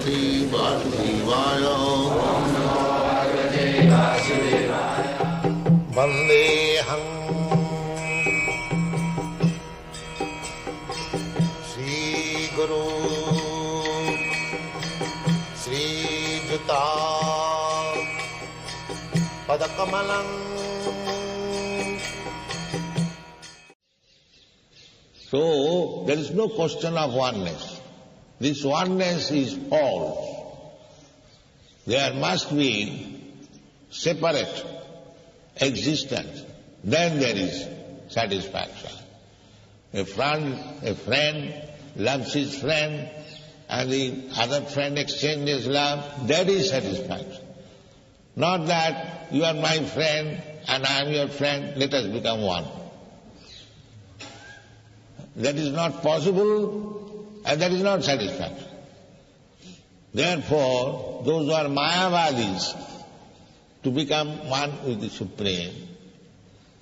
Bhagavate Vasudevaya. Vandeham Sri Guru Sri Juta Padakamalam. So, there is no question of oneness. This oneness is false. There must be separate existence. Then there is satisfaction. A friend loves his friend and the other friend exchanges love. That is satisfaction. Not that you are my friend and I am your friend, let us become one. That is not possible and that is not satisfaction. Therefore, those who are Mayavadis, to become one with the Supreme,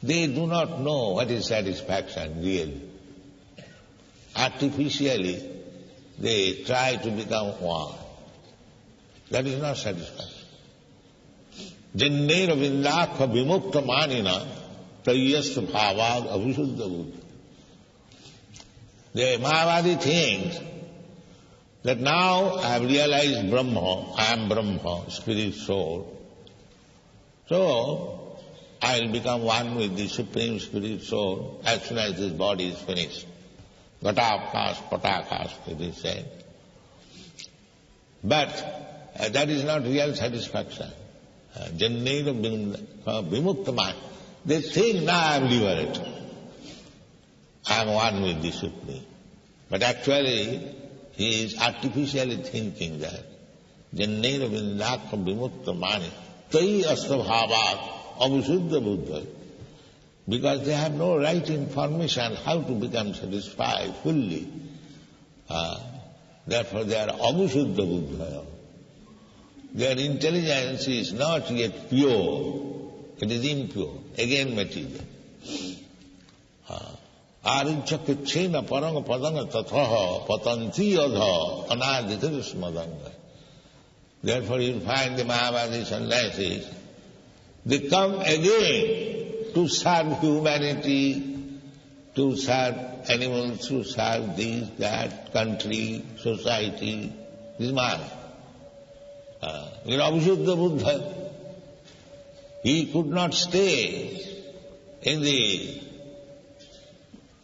they do not know what is satisfaction really. Artificially, they try to become one. That is not satisfaction. Jannera vindakha vimukta manina tayyasya bhavad avisuddha buddha. The Mayavadi thinks that now I have realized Brahma, I am Brahma, spirit soul. So, I will become one with the Supreme Spirit Soul as soon as this body is finished. Gatakas, patakas, it is said. But that is not real satisfaction. Jannera vimukta mind. They think now I am liberated. I am one with the Supreme. But actually, he is artificially thinking that. Jannera vindakha vimukta mani. Tai astabhavat avisuddha buddha. Because they have no right information how to become satisfied fully. Therefore they are avisuddha buddha. Their intelligence is not yet pure. It is impure. Again material. Arunchakachena paranga padanga tathaha patanti adha anadithir smadanga. Therefore you find the Mayavadi sannyasis, they come again to serve humanity, to serve animals, to serve this, that, country, society. This is man. You know, Avisuddha Buddha, he could not stay in the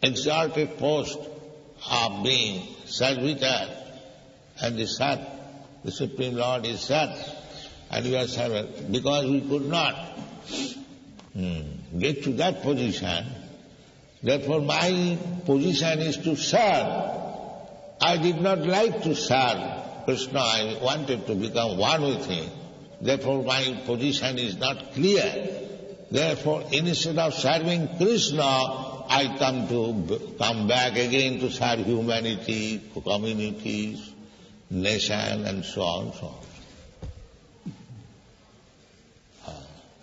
exalted post of being servitor and the Sat. The Supreme Lord is Sat and we are servant. Because we could not get to that position, therefore my position is to serve. I did not like to serve Krishna, I wanted to become one with him. Therefore my position is not clear. Therefore instead of serving Krishna, I come back again to serve humanity, communities, nation and so on and so on.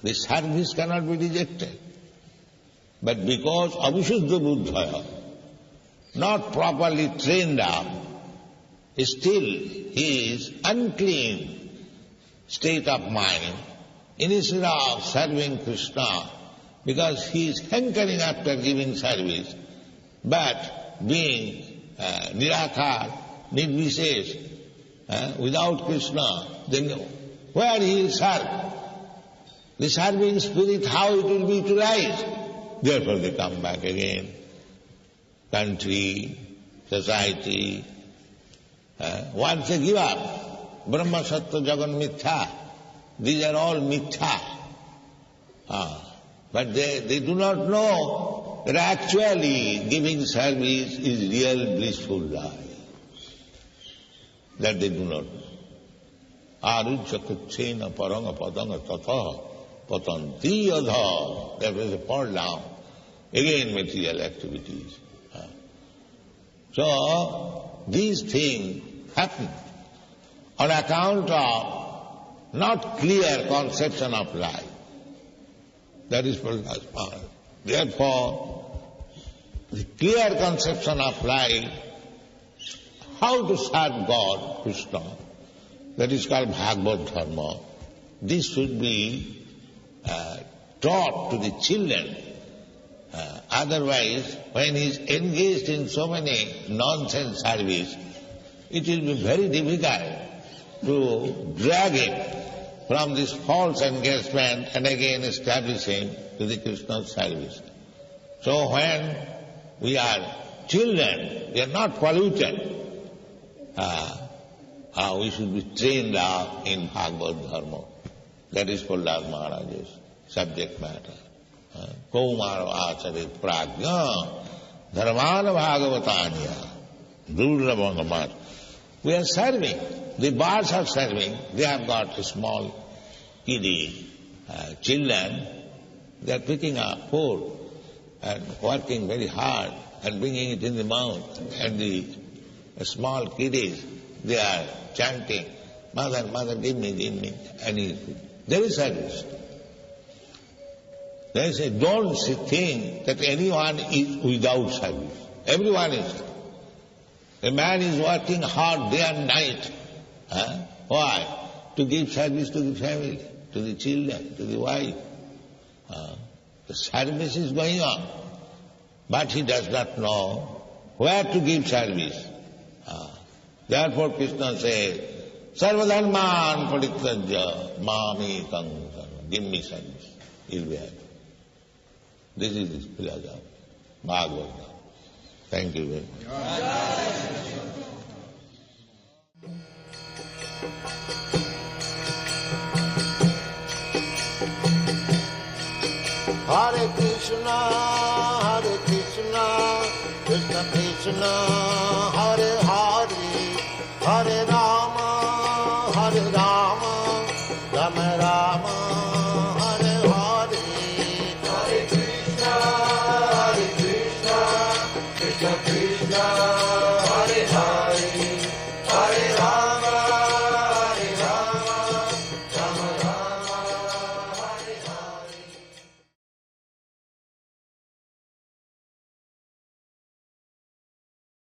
The service cannot be rejected. But because Avisuddha Buddha, not properly trained up, still he is unclean state of mind, instead of serving Krishna, because he is hankering after giving service, but being nirakar, nirvishesh, without Krishna, then where he will serve? The serving spirit, how it will be utilized? Therefore they come back again. Country, society. Once they give up, Brahma, Sattva, Jagan, Mithya, these are all Mithya. But they do not know that actually giving service is real blissful life. That they do not know. Arujakatsena paranga padanga tatha patanti adha. That was a fall down. Again material activities. So these things happen on account of not clear conception of life. That is Prabhupada's point. Therefore, the clear conception of life, how to serve God, Krishna, that is called Bhagavad-dharma. This should be taught to the children. Otherwise, when he is engaged in so many nonsense service, it will be very difficult to drag him from this false engagement and again establish him to the Krishna service. So when we are children, we are not polluted. We should be trained up in Bhagavad-dharma. That is Prahlad Maharaj's subject matter. Kaumaro acharit prajna dharmana bhagavatanya durravangamath. We are serving. The birds are serving. They have got a small kiddie, children. They are picking up food and working very hard and bringing it in the mouth. And the small kiddies, they are chanting, "Mother, mother, give me." And there is service. They say, don't think that anyone is without service. Everyone is. A man is working hard day and night. Why? To give service to the family, to the children, to the wife. The service is going on. But he does not know where to give service. Therefore Krishna says, Sarvadharman parityajya mami kang sarva. Give me service. He'll be happy. This is the spirit of Bhagavad-gita. Thank you very much. Hare Krishna, Krishna Krishna, Hare Hare, Hare